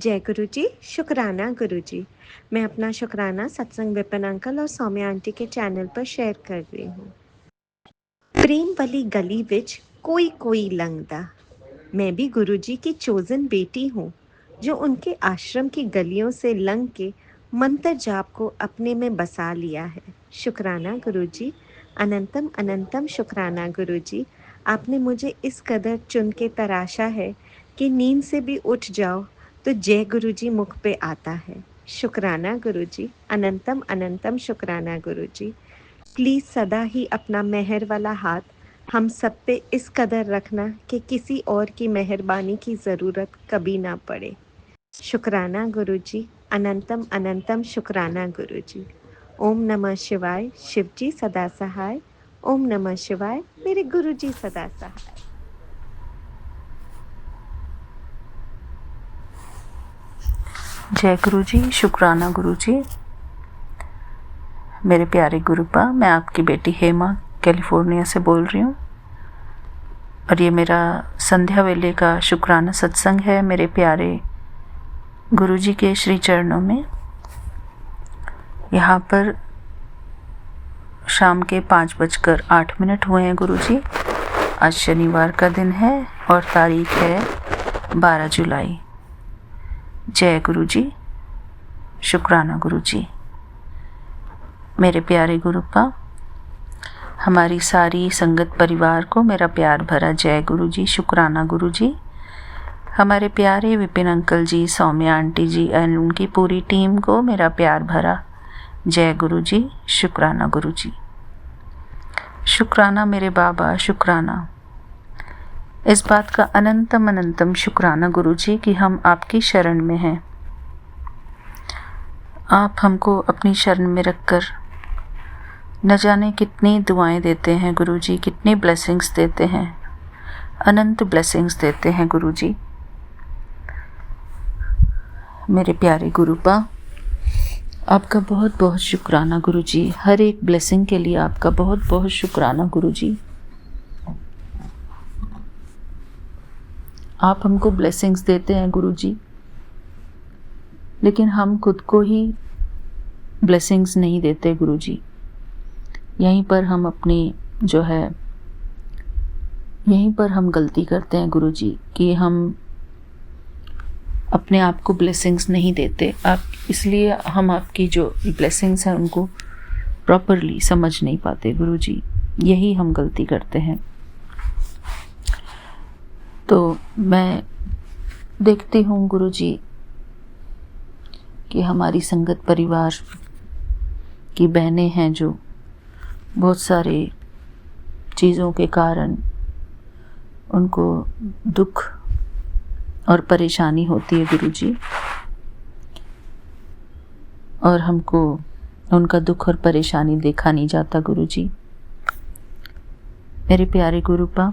जय गुरु जी, शुक्राना गुरु जी। मैं अपना शुक्राना सत्संग विपिन अंकल और सौम्या आंटी के चैनल पर शेयर कर रही हूँ। प्रेम वाली गली विच कोई कोई लंघदा। मैं भी गुरु जी की चोजन बेटी हूँ, जो उनके आश्रम की गलियों से लंघ के मंत्र जाप को अपने में बसा लिया है। शुक्राना गुरु जी, अनंतम अनंतम शुक्राना गुरु जी। आपने मुझे इस कदर चुन के तराशा है कि नींद से भी उठ जाओ तो जय गुरु जी मुख पे आता है। शुक्राना गुरु जी, अनंतम अनंतम शुक्राना गुरु जी। प्लीज सदा ही अपना मेहर वाला हाथ हम सब पे इस कदर रखना कि किसी और की मेहरबानी की ज़रूरत कभी ना पड़े। शुक्राना गुरु जी, अनंतम अनंतम शुक्राना गुरु जी। ओम नमः शिवाय, शिव जी सदा सहाय। ओम नमः शिवाय, मेरे गुरु जी सदा सहाय। जय गुरु जी, शुक्राना गुरु जी। मेरे प्यारे गुरुपा, मैं आपकी बेटी हेमा कैलिफोर्निया से बोल रही हूँ और ये मेरा संध्या वेले का शुक्राना सत्संग है मेरे प्यारे गुरु जी के श्री चरणों में। यहाँ पर शाम के 5:08 हुए हैं गुरु जी। आज शनिवार का दिन है और तारीख है 12 जुलाई। जय गुरु जी, शुक्राना गुरु जी। मेरे प्यारे गुरुपा, हमारी सारी संगत परिवार को मेरा प्यार भरा जय गुरु जी, शुक्राना गुरु जी। हमारे प्यारे Vipin uncle ji, Saumya aunty ji and उनकी पूरी टीम को मेरा प्यार भरा जय गुरु जी, शुक्राना गुरु जी। शुक्राना मेरे बाबा, शुक्राना। इस बात का अनंतम अनंतम शुक्राना गुरु जी कि हम आपकी शरण में हैं। आप हमको अपनी शरण में रखकर न जाने कितनी दुआएं देते हैं गुरु जी, कितनी ब्लेसिंग्स देते हैं, अनंत ब्लेसिंग्स देते हैं गुरु जी। मेरे प्यारे गुरुपा, आपका बहुत बहुत शुक्राना गुरु जी। हर एक ब्लेसिंग के लिए आपका बहुत बहुत शुक्राना गुरु जी। आप हमको ब्लेसिंग्स देते हैं गुरु जी, लेकिन हम खुद को ही ब्लेसिंग्स नहीं देते गुरु जी। यहीं पर हम अपनी जो है यहीं पर हम गलती करते हैं गुरु जी कि हम अपने आप को ब्लेसिंग्स नहीं देते। आप इसलिए हम आपकी जो ब्लेसिंग्स हैं उनको प्रॉपरली समझ नहीं पाते गुरु जी। यही हम गलती करते हैं। तो मैं देखती हूँ गुरु जी कि हमारी संगत परिवार की बहनें हैं जो बहुत सारे चीज़ों के कारण उनको दुख और परेशानी होती है गुरु जी, और हमको उनका दुख और परेशानी देखा नहीं जाता गुरु जी। मेरे प्यारे गुरुपा,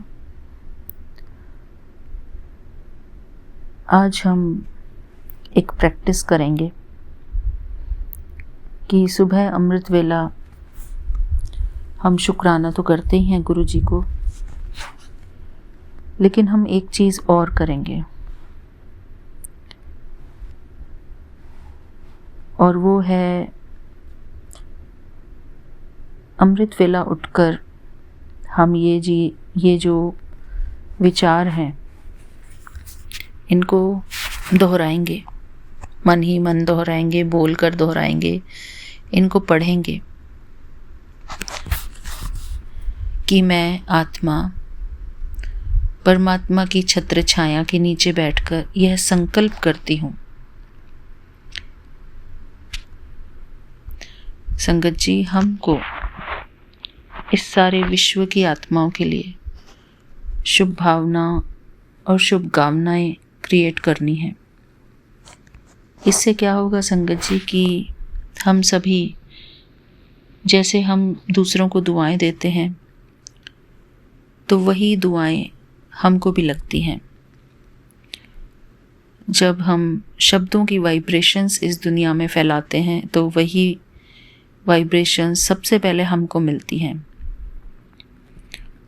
आज हम एक प्रैक्टिस करेंगे कि सुबह अमृत वेला हम शुक्राना तो करते ही हैं गुरु जी को, लेकिन हम एक चीज़ और करेंगे, और वो है अमृत वेला उठकर हम ये जो विचार हैं इनको दोहराएंगे, मन ही मन दोहराएंगे, बोलकर दोहराएंगे, इनको पढ़ेंगे कि मैं आत्मा परमात्मा की छत्र छाया के नीचे बैठकर यह संकल्प करती हूँ, संगत जी, हमको इस सारे विश्व की आत्माओं के लिए शुभ भावना और शुभकामनाएं क्रिएट करनी है। इससे क्या होगा संगत जी कि हम सभी जैसे हम दूसरों को दुआएं देते हैं तो वही दुआएं हमको भी लगती हैं। जब हम शब्दों की वाइब्रेशंस इस दुनिया में फैलाते हैं तो वही वाइब्रेशंस सबसे पहले हमको मिलती हैं।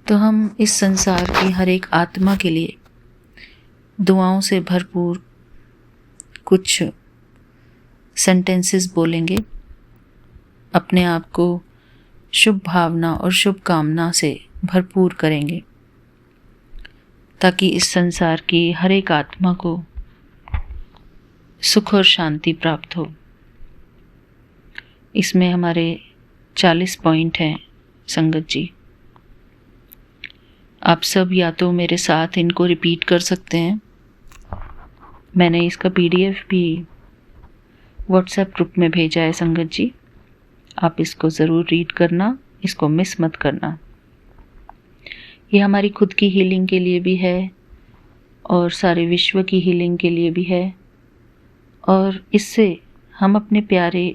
तो हम इस संसार की हर एक आत्मा के लिए दुआओं से भरपूर कुछ सेंटेंसेस बोलेंगे। अपने आप को शुभ भावना और शुभ कामना से भरपूर करेंगे ताकि इस संसार की हर एक आत्मा को सुख और शांति प्राप्त हो। इसमें हमारे 40 पॉइंट हैं संगत जी। आप सब या तो मेरे साथ इनको रिपीट कर सकते हैं। मैंने इसका PDF भी व्हाट्सएप ग्रुप में भेजा है संगत जी, आप इसको ज़रूर रीड करना, इसको मिस मत करना। ये हमारी खुद की हीलिंग के लिए भी है और सारे विश्व की हीलिंग के लिए भी है, और इससे हम अपने प्यारे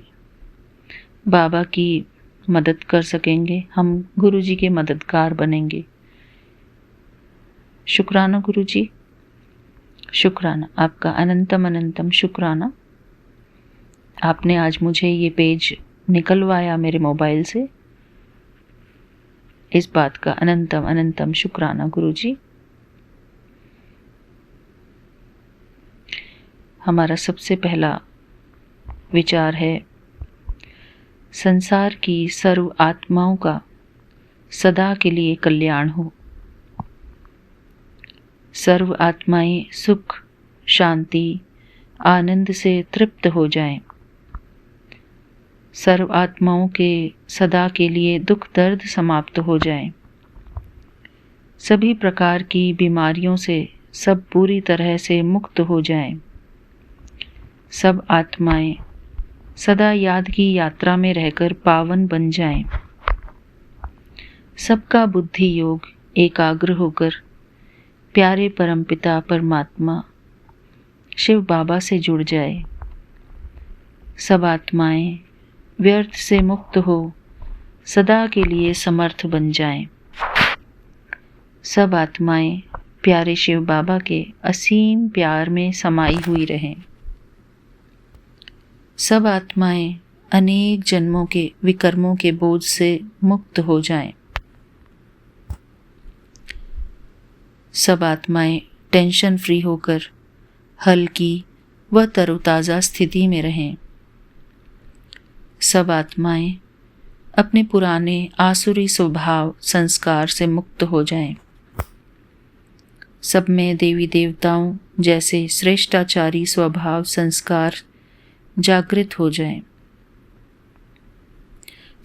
बाबा की मदद कर सकेंगे, हम गुरु जी के मददगार बनेंगे। शुक्राना गुरु जी, शुक्राना, आपका अनंतम अनंतम शुक्राना। आपने आज मुझे ये पेज निकलवाया मेरे मोबाइल से, इस बात का अनंतम अनंतम शुक्राना गुरु जी। हमारा सबसे पहला विचार है, संसार की सर्व आत्माओं का सदा के लिए कल्याण हो। सर्व आत्माएं सुख, शांति, आनंद से तृप्त हो जाएं। सर्व आत्माओं के सदा के लिए दुख दर्द समाप्त हो जाएं। सभी प्रकार की बीमारियों से सब पूरी तरह से मुक्त हो जाएं। सब आत्माएं सदा याद की यात्रा में रहकर पावन बन जाएं। सबका बुद्धि योग एकाग्र होकर प्यारे परमपिता परमात्मा शिव बाबा से जुड़ जाए। सब आत्माएं व्यर्थ से मुक्त हो सदा के लिए समर्थ बन जाएं। सब आत्माएं प्यारे शिव बाबा के असीम प्यार में समाई हुई रहें। सब आत्माएं अनेक जन्मों के विकर्मों के बोझ से मुक्त हो जाएं। सब आत्माएं टेंशन फ्री होकर हल्की व तरोताज़ा स्थिति में रहें। सब आत्माएं अपने पुराने आसुरी स्वभाव संस्कार से मुक्त हो जाएं। सब में देवी देवताओं जैसे श्रेष्ठाचारी स्वभाव संस्कार जागृत हो जाएं।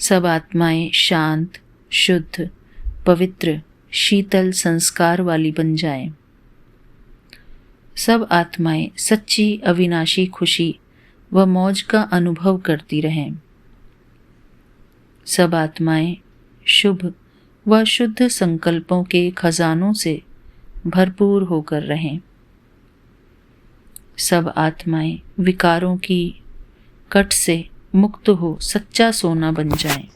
सब आत्माएं शांत, शुद्ध, पवित्र, शीतल संस्कार वाली बन जाएं। सब आत्माएं सच्ची अविनाशी खुशी व मौज का अनुभव करती रहें। सब आत्माएं शुभ व शुद्ध संकल्पों के खजानों से भरपूर होकर रहें। सब आत्माएं विकारों की कट से मुक्त हो सच्चा सोना बन जाएं।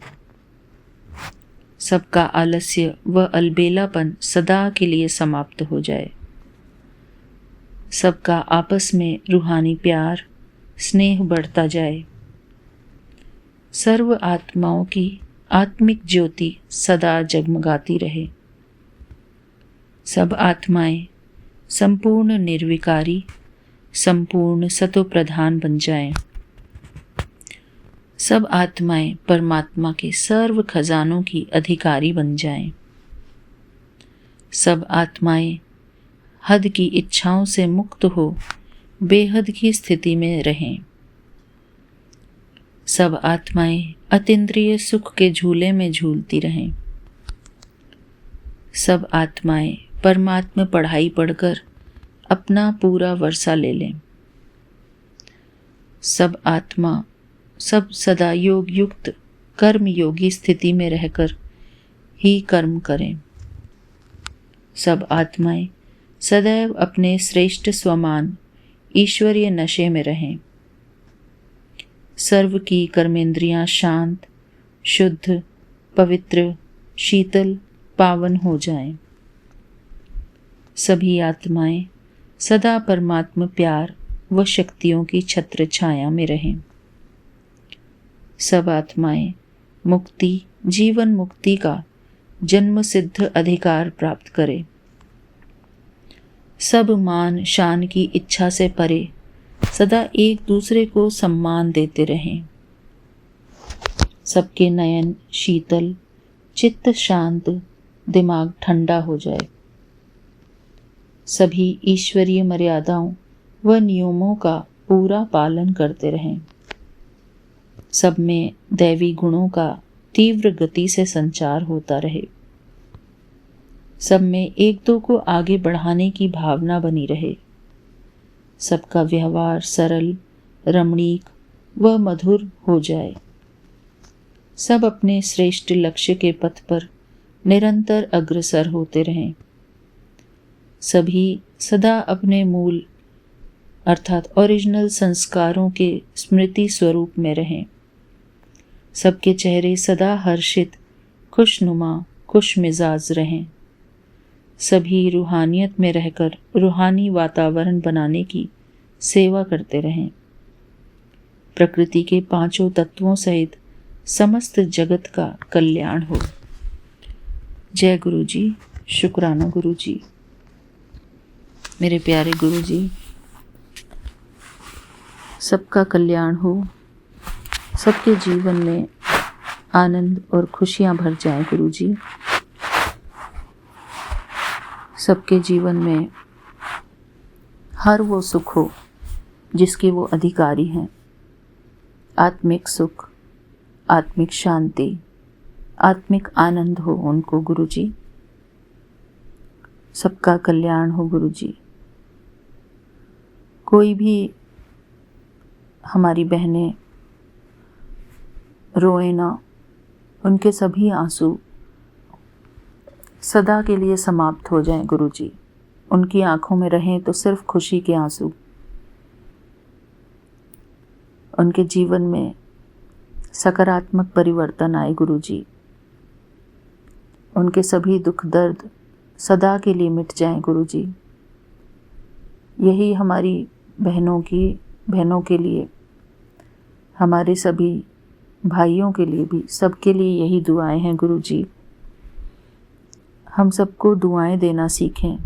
सबका आलस्य व अलबेलापन सदा के लिए समाप्त हो जाए। सबका आपस में रूहानी प्यार स्नेह बढ़ता जाए। सर्व आत्माओं की आत्मिक ज्योति सदा जगमगाती रहे। सब आत्माएं संपूर्ण निर्विकारी, संपूर्ण सतोप्रधान बन जाएं। सब आत्माएं परमात्मा के सर्व खजानों की अधिकारी बन जाएं। सब आत्माएं हद की इच्छाओं से मुक्त हो बेहद की स्थिति में रहें। सब आत्माएं अतीन्द्रिय सुख के झूले में झूलती रहें। सब आत्माएं परमात्मा पढ़ाई पढ़कर अपना पूरा वर्षा ले लें। सब आत्मा सब सदा योग युक्त कर्म योगी स्थिति में रहकर ही कर्म करें। सब आत्माएं सदैव अपने श्रेष्ठ स्वमान ईश्वरीय नशे में रहें। सर्व की कर्मेंद्रियां शांत, शुद्ध, पवित्र, शीतल, पावन हो जाएं। सभी आत्माएं सदा परमात्मा प्यार व शक्तियों की छत्र छाया में रहें। सब आत्माएं मुक्ति, जीवन मुक्ति का जन्म सिद्ध अधिकार प्राप्त करें। सब मान शान की इच्छा से परे सदा एक दूसरे को सम्मान देते रहें। सबके नयन शीतल, चित्त शांत, दिमाग ठंडा हो जाए। सभी ईश्वरीय मर्यादाओं व नियमों का पूरा पालन करते रहें। सब में दैवी गुणों का तीव्र गति से संचार होता रहे। सब में एक दो को आगे बढ़ाने की भावना बनी रहे। सबका व्यवहार सरल, रमणीक व मधुर हो जाए। सब अपने श्रेष्ठ लक्ष्य के पथ पर निरंतर अग्रसर होते रहें। सभी सदा अपने मूल अर्थात ओरिजिनल संस्कारों के स्मृति स्वरूप में रहें। सबके चेहरे सदा हर्षित, खुशनुमा, खुश मिजाज रहें। सभी रूहानियत में रहकर रूहानी वातावरण बनाने की सेवा करते रहें। प्रकृति के पांचों तत्वों सहित समस्त जगत का कल्याण हो। जय गुरु जी। शुक्राना गुरु जी। मेरे प्यारे गुरु जी, सबका कल्याण हो, सबके जीवन में आनंद और खुशियां भर जाएं गुरु जी। सबके जीवन में हर वो सुख हो जिसके वो अधिकारी हैं। आत्मिक सुख, आत्मिक शांति, आत्मिक आनंद हो उनको गुरु जी। सबका कल्याण हो गुरु जी। कोई भी हमारी बहनें रोए ना, उनके सभी आंसू सदा के लिए समाप्त हो जाएं गुरु जी। उनकी आंखों में रहें तो सिर्फ खुशी के आंसू। उनके जीवन में सकारात्मक परिवर्तन आए गुरु जी। उनके सभी दुख दर्द सदा के लिए मिट जाएं गुरु जी। यही हमारी बहनों के लिए, हमारे सभी भाइयों के लिए भी, सबके लिए यही दुआएं हैं गुरु जी। हम सबको दुआएं देना सीखें।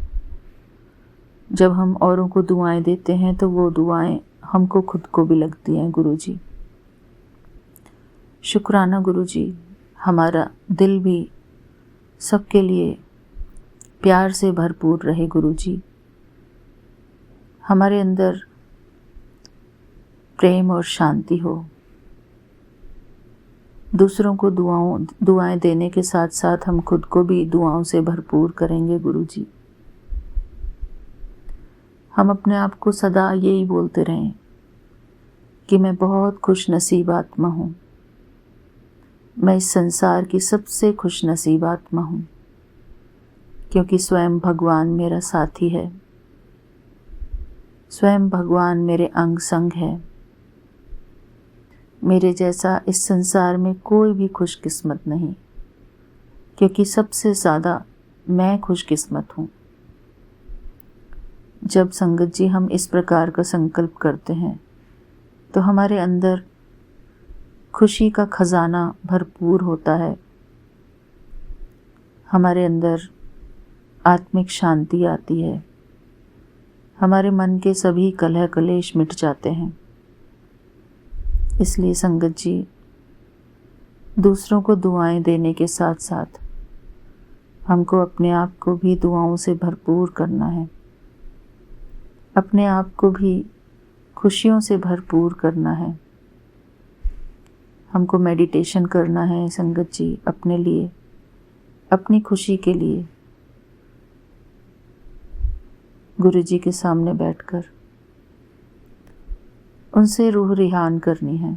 जब हम औरों को दुआएं देते हैं तो वो दुआएं हमको खुद को भी लगती हैं गुरु जी। शुक्राना गुरु जी। हमारा दिल भी सबके लिए प्यार से भरपूर रहे गुरु जी। हमारे अंदर प्रेम और शांति हो। दूसरों को दुआएं देने के साथ साथ हम खुद को भी दुआओं से भरपूर करेंगे गुरु जी। हम अपने आप को सदा यही बोलते रहें कि मैं बहुत खुश नसीब आत्मा हूँ। मैं इस संसार की सबसे खुश नसीब आत्मा हूँ, क्योंकि स्वयं भगवान मेरा साथी है। स्वयं भगवान मेरे अंग संग है। मेरे जैसा इस संसार में कोई भी खुशकिस्मत नहीं, क्योंकि सबसे ज़्यादा मैं खुशकिस्मत हूँ। जब संगत जी हम इस प्रकार का संकल्प करते हैं तो हमारे अंदर खुशी का खजाना भरपूर होता है। हमारे अंदर आत्मिक शांति आती है। हमारे मन के सभी कलह कलेश मिट जाते हैं। इसलिए संगत जी, दूसरों को दुआएं देने के साथ साथ हमको अपने आप को भी दुआओं से भरपूर करना है। अपने आप को भी खुशियों से भरपूर करना है। हमको मेडिटेशन करना है संगत जी, अपने लिए, अपनी खुशी के लिए, गुरु जी के सामने बैठकर उनसे रूह रिहान करनी है।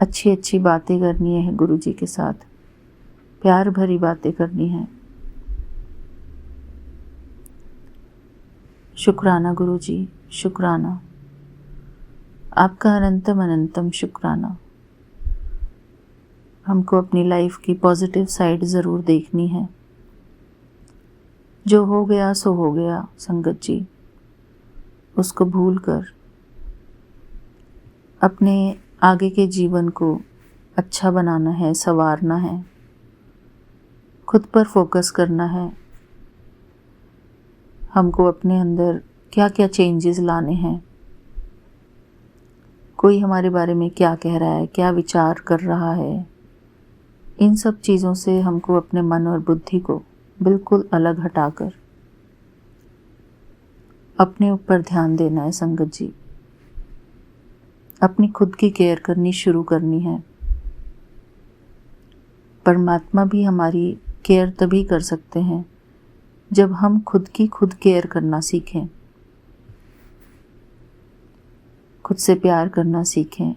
अच्छी अच्छी बातें करनी है गुरु जी के साथ, प्यार भरी बातें करनी है। शुक्राना गुरु जी, शुक्राना। आपका अनंतम अनंतम शुक्राना। हमको अपनी लाइफ की पॉजिटिव साइड ज़रूर देखनी है। जो हो गया सो हो गया संगत जी, उसको भूलकर अपने आगे के जीवन को अच्छा बनाना है, संवारना है, खुद पर फोकस करना है। हमको अपने अंदर क्या क्या चेंजेस लाने हैं, कोई हमारे बारे में क्या कह रहा है, क्या विचार कर रहा है, इन सब चीज़ों से हमको अपने मन और बुद्धि को बिल्कुल अलग हटाकर अपने ऊपर ध्यान देना है संगत जी। अपनी खुद की केयर करनी शुरू करनी है। परमात्मा भी हमारी केयर तभी कर सकते हैं जब हम खुद की खुद केयर करना सीखें, खुद से प्यार करना सीखें,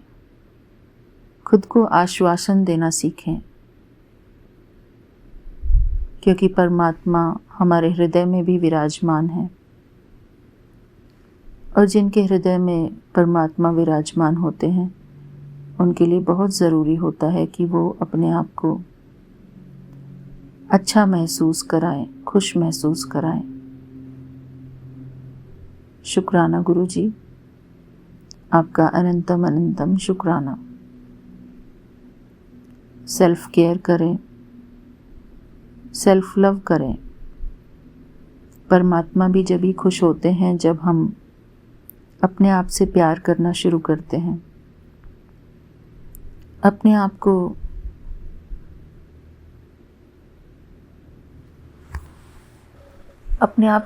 खुद को आश्वासन देना सीखें, क्योंकि परमात्मा हमारे हृदय में भी विराजमान है। और जिनके हृदय में परमात्मा विराजमान होते हैं उनके लिए बहुत ज़रूरी होता है कि वो अपने आप को अच्छा महसूस कराएं, खुश महसूस कराएं। शुक्राना गुरु जी, आपका अनंतम अनंतम शुक्राना। सेल्फ केयर करें, सेल्फ लव करें। परमात्मा भी जब ही खुश होते हैं जब हम अपने आप से प्यार करना शुरू करते हैं, अपने आप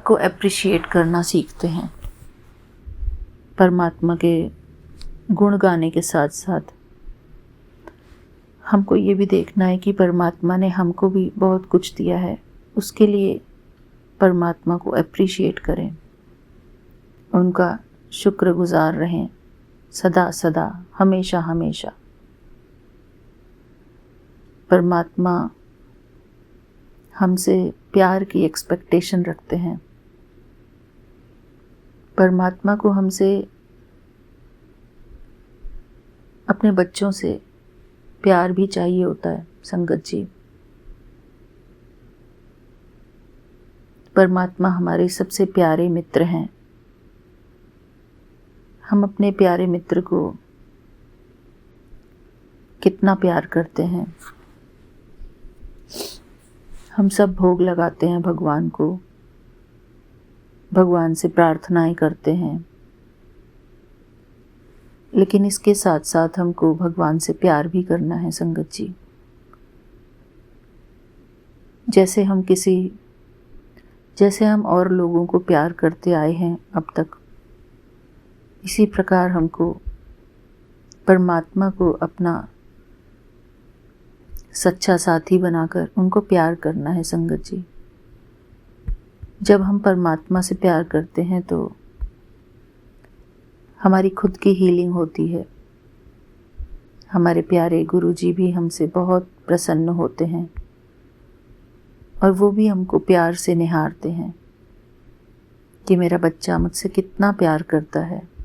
को एप्रिशिएट करना सीखते हैं। परमात्मा के गुण गाने के साथ साथ हमको ये भी देखना है कि परमात्मा ने हमको भी बहुत कुछ दिया है, उसके लिए परमात्मा को एप्रिशिएट करें, उनका शुक्रगुजार रहें सदा सदा, हमेशा हमेशा। परमात्मा हमसे प्यार की एक्सपेक्टेशन रखते हैं। परमात्मा को हमसे, अपने बच्चों से प्यार भी चाहिए होता है संगत जी। परमात्मा हमारे सबसे प्यारे मित्र हैं। हम अपने प्यारे मित्र को कितना प्यार करते हैं। हम सब भोग लगाते हैं भगवान को, भगवान से प्रार्थनाएं करते हैं, लेकिन इसके साथ साथ हमको भगवान से प्यार भी करना है संगत जी। जैसे हम और लोगों को प्यार करते आए हैं अब तक, इसी प्रकार हमको परमात्मा को अपना सच्चा साथी बनाकर उनको प्यार करना है संगत जी। जब हम परमात्मा से प्यार करते हैं तो हमारी खुद की हीलिंग होती है। हमारे प्यारे गुरु जी भी हमसे बहुत प्रसन्न होते हैं और वो भी हमको प्यार से निहारते हैं कि मेरा बच्चा मुझसे कितना प्यार करता है,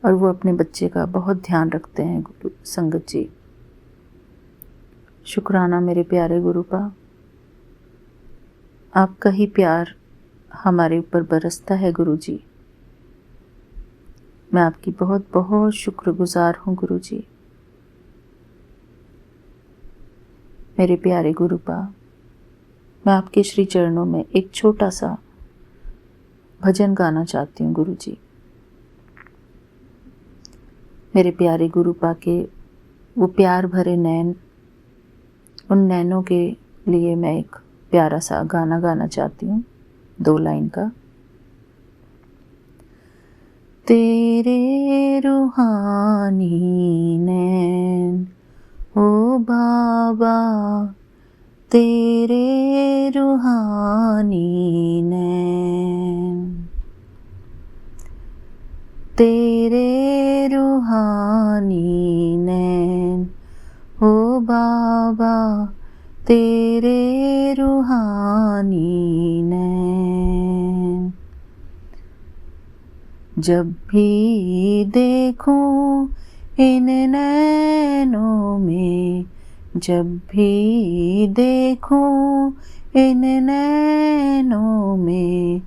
और वो अपने बच्चे का बहुत ध्यान रखते हैं गुरु संगत जी। शुक्राना मेरे प्यारे गुरुपा, आपका ही प्यार हमारे ऊपर बरसता है गुरु जी। मैं आपकी बहुत बहुत शुक्रगुजार हूँ गुरु जी। मेरे प्यारे गुरुपा, मैं आपके श्री चरणों में एक छोटा सा भजन गाना चाहती हूँ गुरु जी। मेरे प्यारे गुरुपा के वो प्यार भरे नैन, उन नैनों के लिए मैं एक प्यारा सा गाना गाना चाहती हूँ, 2 लाइन का। तेरे रूहानी नैन ओ बाबा, तेरे रूहानी नैन, तेरे रूहानी नैन ओ बाबा, तेरे रूहानी नैन। जब भी देखूं इन नैनों में, जब भी देखूं इन नैनों में,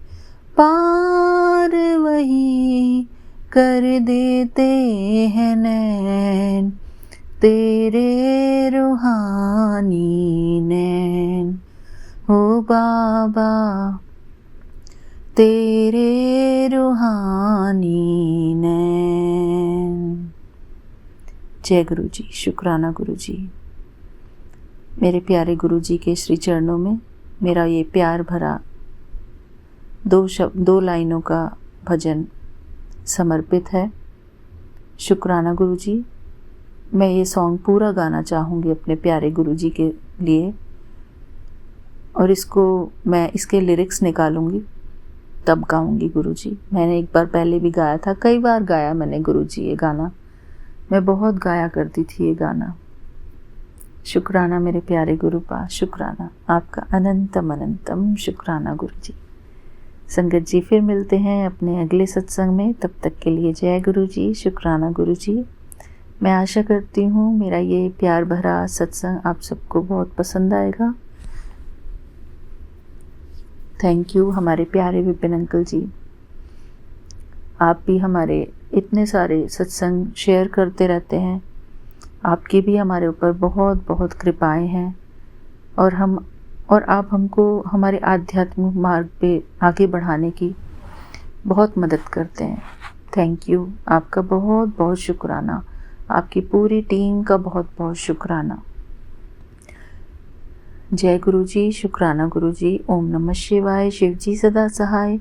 पार वही कर देते हैं नैन, तेरे रूहानी नैन हो बाबा तेरे रूहानी नैन। जय गुरु जी। शुक्राना गुरु जी। मेरे प्यारे गुरु जी के श्री चरणों में मेरा ये प्यार भरा 2 लाइनों का भजन समर्पित है। शुक्राना गुरु जी। मैं ये सॉन्ग पूरा गाना चाहूँगी अपने प्यारे गुरु जी के लिए, और मैं इसके लिरिक्स निकालूंगी तब गाऊंगी गुरु जी। मैंने एक बार पहले भी गाया था, कई बार गाया मैंने गुरु जी ये गाना, मैं बहुत गाया करती थी ये गाना। शुक्राना मेरे प्यारे गुरु पा, शुक्राना आपका अनंतम अनंतम शुक्राना गुरु जी। संगत जी फिर मिलते हैं अपने अगले सत्संग में, तब तक के लिए जय गुरु जी। शुक्राना गुरु जी। मैं आशा करती हूँ मेरा ये प्यार भरा सत्संग आप सबको बहुत पसंद आएगा। थैंक यू हमारे प्यारे विपिन अंकल जी। आप भी हमारे इतने सारे सत्संग शेयर करते रहते हैं, आपकी भी हमारे ऊपर बहुत बहुत कृपाएं हैं, और आप हमको हमारे आध्यात्मिक मार्ग पे आगे बढ़ाने की बहुत मदद करते हैं। थैंक यू, आपका बहुत बहुत शुक्राना, आपकी पूरी टीम का बहुत बहुत शुक्राना। जय गुरु जी। शुक्राना गुरु जी। ओम नमः शिवाय। शिव जी सदा सहाय।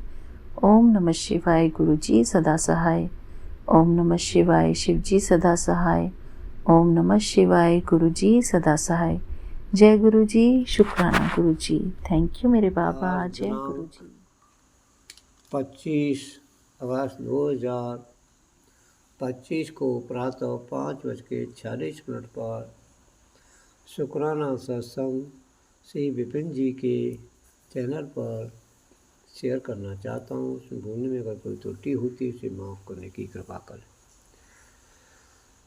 ओम नमः शिवाय। गुरु जी सदा सहाय। ओम नमः शिवाय। शिव जी सदा सहाय। ओम नमः शिवाय। गुरु जी सदा सहाय। जय गुरु जी। शुक्राना गुरु जी। थैंक यू मेरे बाबा। जय गुरु जी। 25 अगस्त 2025 को प्रातः 5:46 पर शुक्राना सत्संग श्री विपिन जी के चैनल पर शेयर करना चाहता हूँ। उसमें बोलने में अगर कोई त्रुटि होती है उसे माफ़ करने की कृपा करें।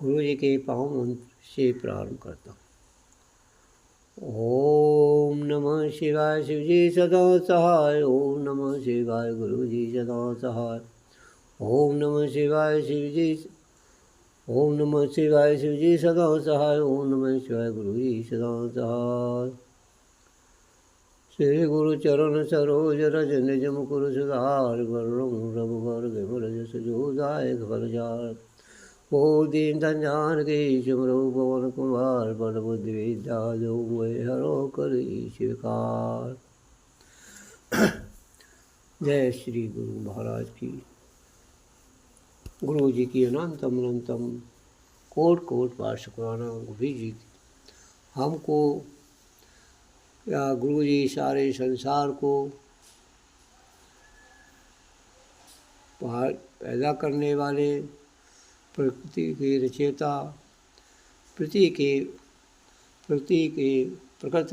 गुरु जी के पावन मंत्र से प्रारंभ करता हूँ। ओम नमः शिवाय। शिव जी सदा सहाय। ओम नमः शिवाय। गुरु जी सदा सहाय। ओम नमः शिवाय। शिव जी ओम नमः शिवाय। शिव जी सदा सहाय। ओम नमः शिवाय। गुरु जी सदा सहाय। श्री गुरु चरण सरोज रज निज मुकुर सुधार वरुण रघुवर विमल जस जोदायक फलचार। ओ दीन दयान के सिमरो पवन कुमार बल बुद्धि विद्या जो हरो करी स्वीकार। जय श्री गुरु महाराज की। गुरु जी की अनंतम अनंतम कोट कोट बार शुक्राना। गुरु जी हमको या गुरु जी सारे संसार को पैदा करने वाले, प्रकृति के रचयिता, प्रकृति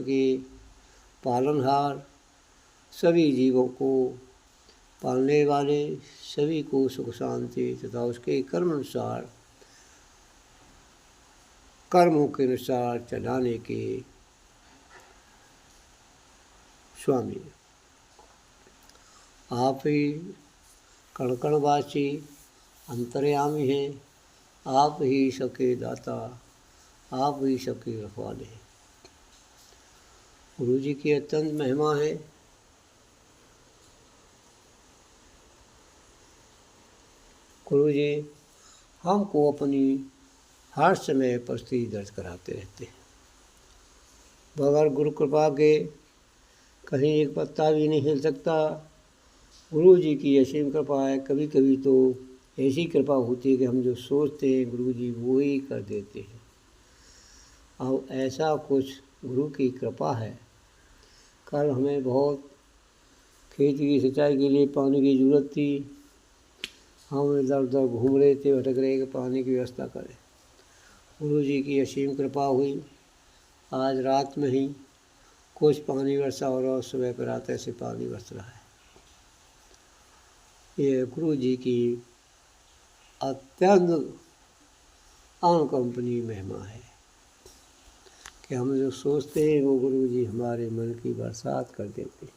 के पालनहार, सभी जीवों को पालने वाले, सभी को सुख शांति तथा उसके कर्मों के अनुसार चलाने के स्वामी आप ही कणकणवासी अंतर्यामी हैं। आप ही सबके दाता, आप ही सबके रखवाले हैं। गुरु जी की अत्यंत महिमा है। गुरु जी हमको अपनी हर समय परिस्थिति दर्ज कराते रहते हैं। बगैर गुरु कृपा के कहीं एक पत्ता भी नहीं हिल सकता। गुरु जी की असीम कृपा है। कभी कभी तो ऐसी कृपा होती है कि हम जो सोचते हैं गुरु जी वो ही कर देते हैं। अब ऐसा कुछ गुरु की कृपा है। कल हमें बहुत खेत की सिंचाई के लिए पानी की ज़रूरत थी। हम इधर उधर घूम रहे थे, भटक रहे कि पानी की व्यवस्था करें। गुरु जी की असीम कृपा हुई। आज रात में ही कुछ पानी वर्षा हो रहा, सुबह पर आते से पानी बरस रहा है। ये गुरु जी की अत्यंत अनकंपनीय महिमा है कि हम जो सोचते हैं वो गुरु जी हमारे मन की बरसात कर देते हैं।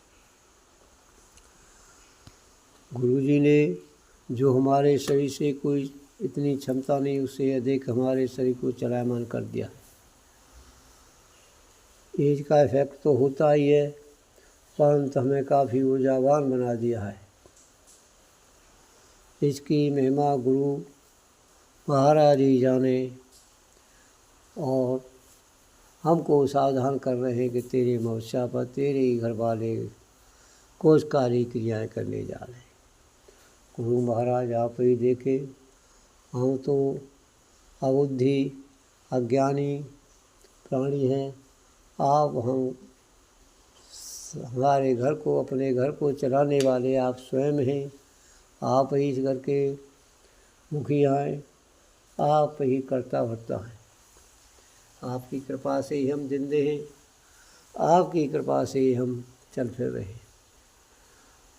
गुरु जी ने जो हमारे शरीर से कोई इतनी क्षमता नहीं, उससे अधिक हमारे शरीर को चलायमान कर दिया। एज का इफेक्ट तो होता ही है, परंतु हमें काफ़ी ऊर्जावान बना दिया है। इसकी महिमा गुरु महाराज ही जाने और हमको सावधान कर रहे हैं कि तेरे मवस्या पर तेरे ही घर वाले कोषकारी क्रियाएँ करने जा रहे हैं। गुरु महाराज आप ही देखे, हम तो अबुद्धि अज्ञानी प्राणी हैं। आप हमारे घर को, अपने घर को चलाने वाले आप स्वयं हैं। आप ही इस घर के मुखिया हैं, आप ही कर्ता वर्ता हैं। आपकी कृपा से ही हम जिंदे हैं, आपकी कृपा से ही हम चल फिर रहे हैं।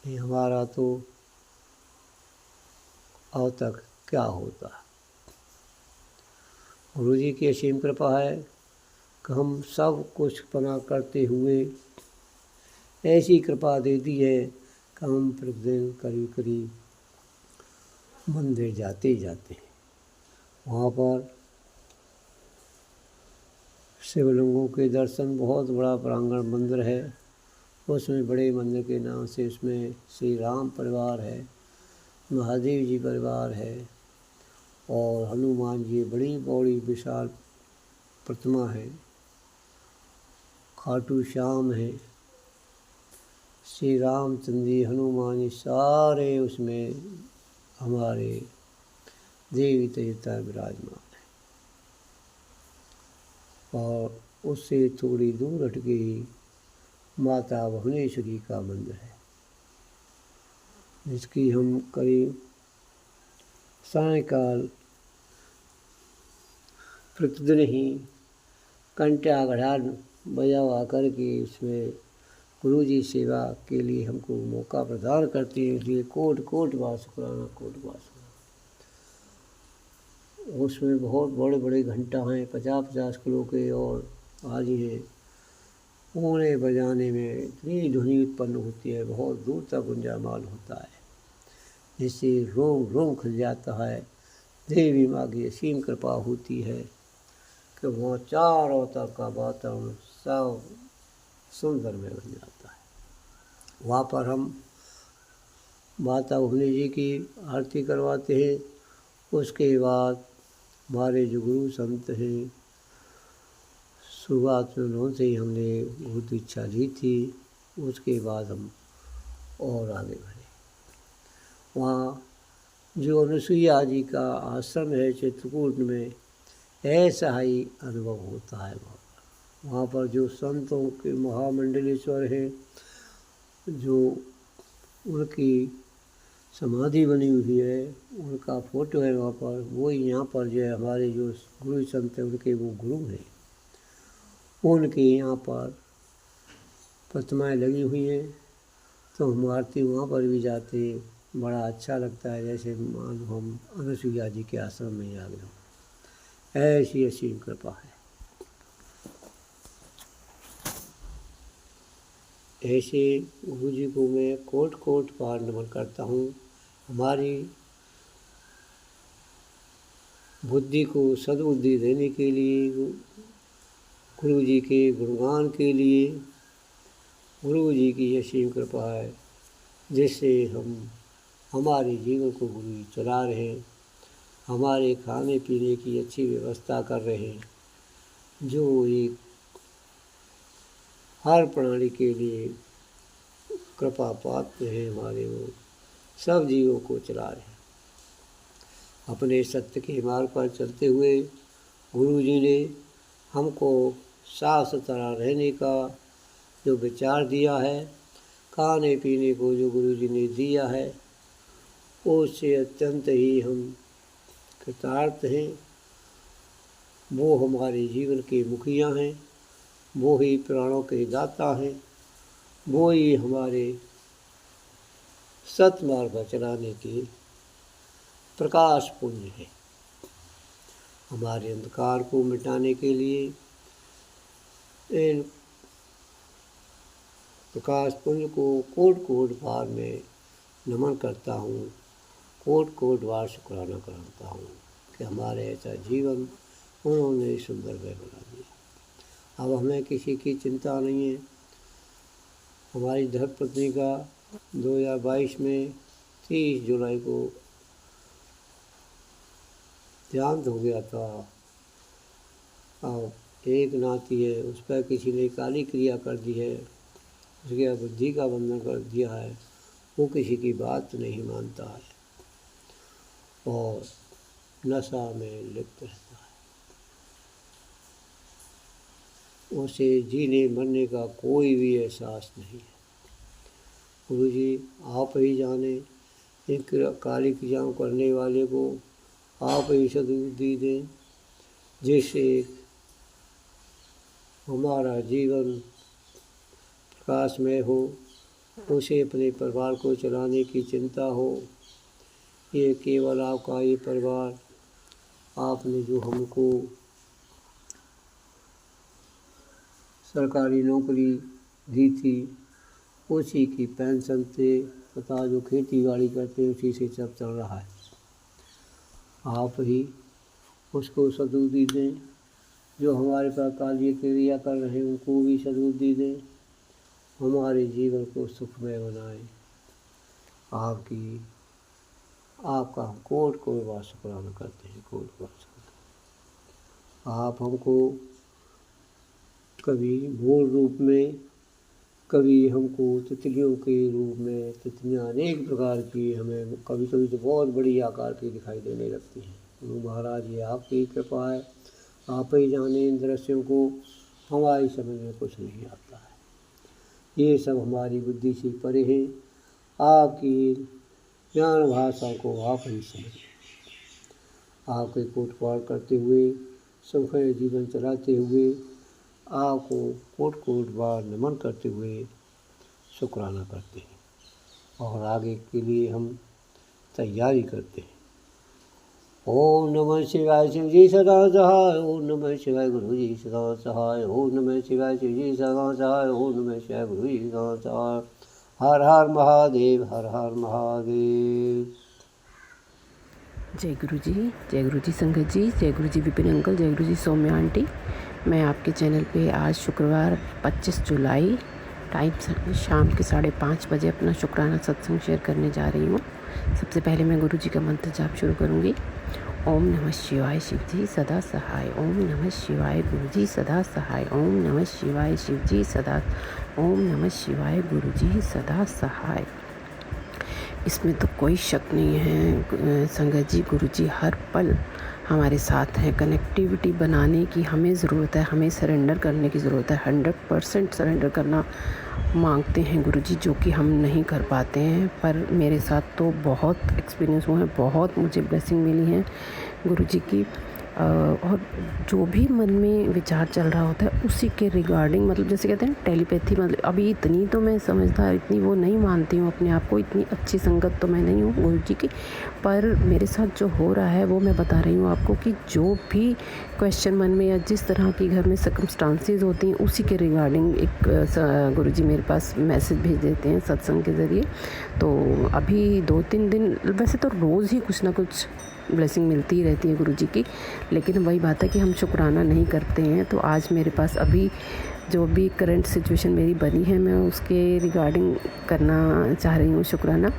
नहीं हमारा तो अब तक क्या होता। गुरु जी की असीम कृपा है कि हम सब कुछ पना करते हुए ऐसी कृपा दे दी है कि हम प्रतिदिन करीब करीब मंदिर जाते ही जाते हैं। वहाँ पर शिवलिंगों के दर्शन, बहुत बड़ा प्रांगण मंदिर है। उसमें बड़े मंदिर के नाम से उसमें श्री राम परिवार है, महादेव जी परिवार है और हनुमान जी बड़ी बड़ी विशाल प्रतिमा है। खाटू श्याम है, श्री रामचंद्र जी, हनुमान जी, सारे उसमें हमारे देवी देवता विराजमान है। और उससे थोड़ी दूर हट के ही माता भुवनेश्वरी का मंदिर है, जिसकी हम करीब सायंकाल प्रतिदिन ही घंटा घड़ान बजा करके उसमें गुरु जी सेवा के लिए हमको मौका प्रदान करते हैं। इसलिए कोट कोट बार शुक्राना, कोट बार शुक्राना। उसमें बहुत बड़े बड़े घंटा हैं, 50-50 किलो के और आदि हैं। उन्हें बजाने में इतनी ध्वनि उत्पन्न होती है, बहुत दूर तक गुंजायमान होता है, जिससे रोम रोम खिल जाता है। देवी माँ की असीम कृपा होती है कि वहाँ चारों तरफ का वातावरण सब सुंदर में बन जाता है। वहाँ पर हम माता भुवनी जी की आरती करवाते हैं। उसके बाद हमारे जो गुरु संत हैं, शुरुआत में उनसे ही हमने बहुत इच्छा ली थी। उसके बाद हम और आगे बढ़े। वहाँ जो अनुसुईया जी का आश्रम है चित्रकूट में, ऐसा ही अनुभव होता है। वहाँ पर जो संतों के महामंडलेश्वर हैं, जो उनकी समाधि बनी हुई है, उनका फोटो है वहाँ पर, वो यहाँ पर जो है हमारे जो गुरु संत हैं उनके वो गुरु हैं, उनके यहाँ पर प्रतिमाएँ लगी हुई हैं। तो हम आरती वहाँ पर भी जाते हैं, बड़ा अच्छा लगता है, जैसे मानो हम अनुसुईया जी के आश्रम में ही आ गए हों। ऐसी असीम कृपा है। ऐसे गुरु जी को मैं कोट कोट बार नमन करता हूँ। हमारी बुद्धि को सद्बुद्धि देने के लिए, गुरु जी के गुणगान के लिए गुरु जी की असीम कृपा है, जिससे हम हमारे जीवन को गुरु जी चला रहे हैं। हमारे खाने पीने की अच्छी व्यवस्था कर रहे हैं, जो एक हर प्राणी के लिए कृपा पात्र हैं। हमारे वो सब जीवों को चला रहे हैं। अपने सत्य के मार्ग पर चलते हुए गुरु जी ने हमको साफ सुथरा रहने का जो विचार दिया है, खाने पीने को जो गुरु जी ने दिया है, उससे अत्यंत ही हम कृतार्थ हैं। वो हमारे जीवन के मुखिया हैं, वो ही प्राणों के दाता हैं, वो ही हमारे सतमार्ग पर चलाने के प्रकाश पुंज है। हमारे अंधकार को मिटाने के लिए इन प्रकाश पुंज को कोट कोट बार में नमन करता हूँ, कोट कोट बार शुक्राना कराता हूँ कि हमारे ऐसा जीवन उन्होंने सुंदर में बना दिया। अब हमें किसी की चिंता नहीं है। हमारी धर्मपत्नी का 2022 में 30 जुलाई को देहांत हो गया था। अब एक नाती है, उस पर किसी ने काली क्रिया कर दी है, उसके बुद्धि का बंधन कर दिया है। वो किसी की बात नहीं मानता है और नशा में लिप्त रहता है। उसे जीने मरने का कोई भी एहसास नहीं है। गुरु जी आप ही जाने, इन काली क्रियाओं करने वाले को आप ही सद्बुद्धि दें, जिससे हमारा जीवन प्रकाशमय हो, उसे अपने परिवार को चलाने की चिंता हो। ये केवल आपका ये परिवार, आपने जो हमको सरकारी नौकरी दी थी, उसी की पेंशन से तथा जो खेती बाड़ी करते हैं उसी से सब चल रहा है। आप ही उसको सद्बुद्धि दें। जो हमारे पास काली क्रिया कर रहे हैं उनको भी सद्बुद्धि दें, हमारे जीवन को सुखमय बनाएं। आपका हम कोट बार शुक्राना करते हैं, कोट बार शुक्राना। आप हमको कभी मूल रूप में, कभी हमको तितलियों के रूप में, तितलियाँ अनेक प्रकार की हमें कभी कभी तो बहुत बड़ी आकार की दिखाई देने लगती हैं। गुरु महाराज ये आपकी कृपा है, आप ही जाने इन दृश्यों को, हमारी समझ में कुछ नहीं आता है। ये सब हमारी बुद्धि से परे है। आपकी ज्ञान भाषा को आप ही समझें। आपके कोट पाठ करते हुए, सुखमय जीवन चलाते हुए, आपको कोट कोट बार नमन करते हुए शुक्राना करते हैं और आगे के लिए हम तैयारी करते हैं। ओम नमः शिवाय शिव जी सदा सहाय, ओम नमः शिवाय गुरु जी सदा सहाय, ओम नमः शिवाय शिव जी सदा सहाय, ओम नमः शिवाय गुरु जी सदा सहाय। हर हर महादेव, हर हर महादेव। जय गुरु जी संगत जी, जय गुरु जी विपिन अंकल, जय गुरु जी सौम्या आंटी। मैं आपके चैनल पे आज शुक्रवार 25 जुलाई टाइम शाम के 5:30 बजे अपना शुक्राना सत्संग शेयर करने जा रही हूँ। सबसे पहले मैं गुरु जी का मंत्र जाप शुरू करूँगी। ओम नमः शिवाय शिव जी सदा सहाय, ओम नमः शिवाय गुरु जी सदा सहाय, ओम नमः शिवाय शिव जी सदा, ओम नमः शिवाय गुरु जी सदा सहाय। इसमें तो कोई शक नहीं है संगत जी, गुरु जी हर पल हमारे साथ हैं। कनेक्टिविटी बनाने की हमें ज़रूरत है, हमें सरेंडर करने की ज़रूरत है। 100% सरेंडर करना मांगते हैं गुरु जी, जो कि हम नहीं कर पाते हैं। पर मेरे साथ तो बहुत एक्सपीरियंस हुआ है, बहुत मुझे ब्लेसिंग मिली है गुरु जी की। और जो भी मन में विचार चल रहा होता है उसी के रिगार्डिंग, मतलब जैसे कहते हैं टेलीपैथी, मतलब अभी इतनी तो मैं समझदार, इतनी वो नहीं मानती हूँ अपने आप को, इतनी अच्छी संगत तो मैं नहीं हूँ गुरु जी की। पर मेरे साथ जो हो रहा है वो मैं बता रही हूँ आपको, कि जो भी क्वेश्चन मन में या जिस तरह की घर में सर्कमस्टांसेस होती हैं उसी के रिगार्डिंग एक गुरु जी मेरे पास मैसेज भेज देते हैं सत्संग के ज़रिए। तो अभी 2-3 दिन, वैसे तो रोज़ ही कुछ ना कुछ ब्लेसिंग मिलती ही रहती है गुरु जी की, लेकिन वही बात है कि हम शुक्राना नहीं करते हैं। तो आज मेरे पास अभी जो भी करंट सिचुएशन मेरी बनी है, मैं उसके रिगार्डिंग करना चाह रही हूँ शुक्राना।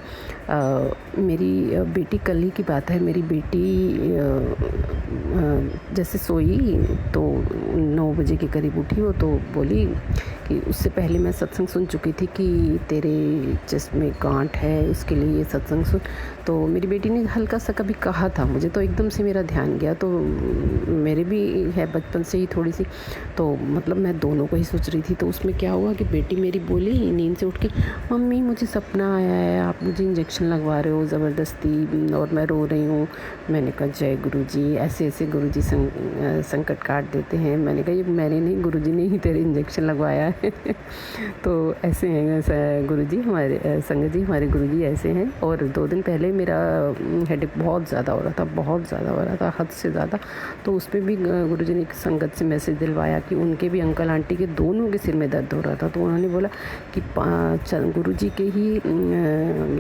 मेरी बेटी, कल ही की बात है, मेरी बेटी जैसे सोई तो 9 बजे के करीब उठी वो, तो बोली कि उससे पहले मैं सत्संग सुन चुकी थी कि तेरे चेस्ट में गांठ है, उसके लिए ये सत्संग सुन। तो मेरी बेटी ने हल्का सा कभी कहा था मुझे, तो एकदम से मेरा ध्यान गया। तो मेरे भी है बचपन से ही थोड़ी सी, तो मतलब मैं दोनों को ही सोच रही थी। तो उसमें क्या हुआ कि बेटी मेरी बोली नींद से उठ के, मम्मी मुझे सपना आया है, आप मुझे इंजेक्शन लगवा रहे हो ज़बरदस्ती और मैं रो रही हूँ। मैंने कहा जय गुरु जी, ऐसे ऐसे गुरु जी संकट काट देते हैं। मैंने कहा ये मैंने नहीं, गुरु जी ने ही तेरे इंजेक्शन लगवाया है। तो ऐसे हैं गुरु जी हमारे, संगत जी हमारे गुरु जी ऐसे हैं। और 2 दिन पहले मेरा हेडेक बहुत ज़्यादा हो रहा था, बहुत ज़्यादा हो रहा था, हद से ज़्यादा। तो उस पर भी गुरु जी ने संगत से मैसेज दिलवाया कि उनके भी अंकल आंटी के मुझे दोनों के सिर में दर्द हो रहा था। तो उन्होंने बोला कि गुरुजी के ही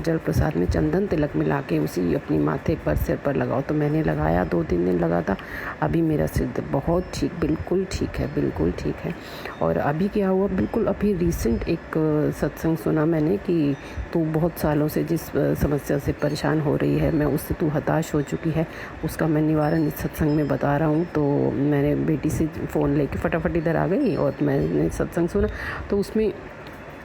जल प्रसाद में चंदन तिलक मिला के उसी अपनी माथे पर सिर पर लगाओ। तो मैंने लगाया, 2-3 दिन लगा था। अभी मेरा सिर दर्द बहुत ठीक, बिल्कुल ठीक है, बिल्कुल ठीक है। और अभी क्या हुआ, बिल्कुल अभी रिसेंट एक सत्संग सुना मैंने कि तू बहुत सालों से जिस समस्या से परेशान हो रही है, मैं उससे तू हताश हो चुकी है, उसका मैं निवारण इस सत्संग में बता रहा हूँ। तो मैंने बेटी से फ़ोन लेके फटाफट इधर आ गई और मैंने सत्संग सुना। तो उसमें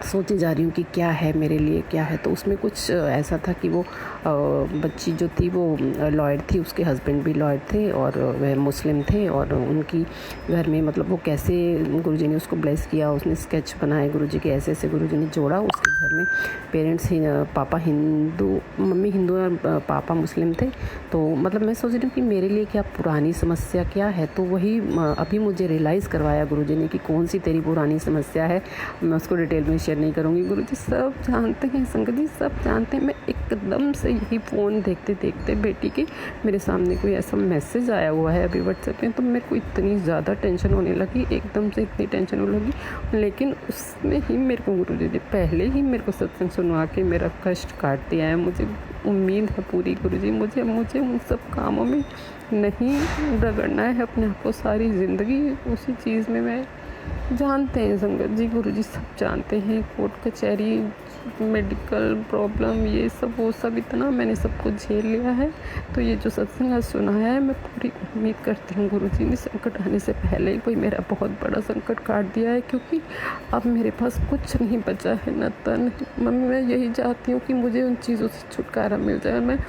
सोची जा रही हूँ कि क्या है मेरे लिए, क्या है। तो उसमें कुछ ऐसा था कि वो बच्ची जो थी वो लॉयर थी, उसके हस्बैंड भी लॉयर थे और वह मुस्लिम थे। और उनकी घर में मतलब वो कैसे गुरुजी ने उसको ब्लेस किया, उसने स्केच बनाए गुरुजी के, ऐसे ऐसे गुरुजी ने जोड़ा। उसके घर में पेरेंट्स पापा हिंदू, मम्मी हिंदू और पापा मुस्लिम थे। तो मतलब मैं सोच रही हूँ कि मेरे लिए क्या पुरानी समस्या क्या है। तो वही अभी मुझे रियलाइज़ करवाया गुरुजी ने कि कौन सी तेरी पुरानी समस्या है। मैं उसको डिटेल में शेयर नहीं करूँगी, गुरुजी सब जानते हैं, संगत जी सब जानते हैं। मैं एकदम से यही फ़ोन देखते देखते बेटी के मेरे सामने कोई ऐसा मैसेज आया हुआ है अभी व्हाट्सएप में, तो मेरे को इतनी ज़्यादा टेंशन होने लगी, एकदम से इतनी टेंशन होने लगी। लेकिन उसमें ही मेरे को गुरुजी ने पहले ही मेरे को सत्संग सुनवा के मेरा कष्ट काट दिया है। मुझे उम्मीद है पूरी गुरुजी, मुझे उन सब कामों में नहीं रगड़ना है अपने आप को सारी ज़िंदगी। उसी चीज़ में मैं जानते हैं संगत जी, गुरुजी सब जानते हैं, कोर्ट कचहरी, मेडिकल प्रॉब्लम, ये सब वो सब इतना मैंने सब कुछ झेल लिया है। तो ये जो सत्संग आज सुनाया है, मैं पूरी उम्मीद करती हूँ गुरुजी ने संकट आने से पहले ही कोई मेरा बहुत बड़ा संकट काट दिया है, क्योंकि अब मेरे पास कुछ नहीं बचा है, न तन। मम्मी मैं यही चाहती हूँ कि मुझे उन चीज़ों से छुटकारा मिल जाए। मैं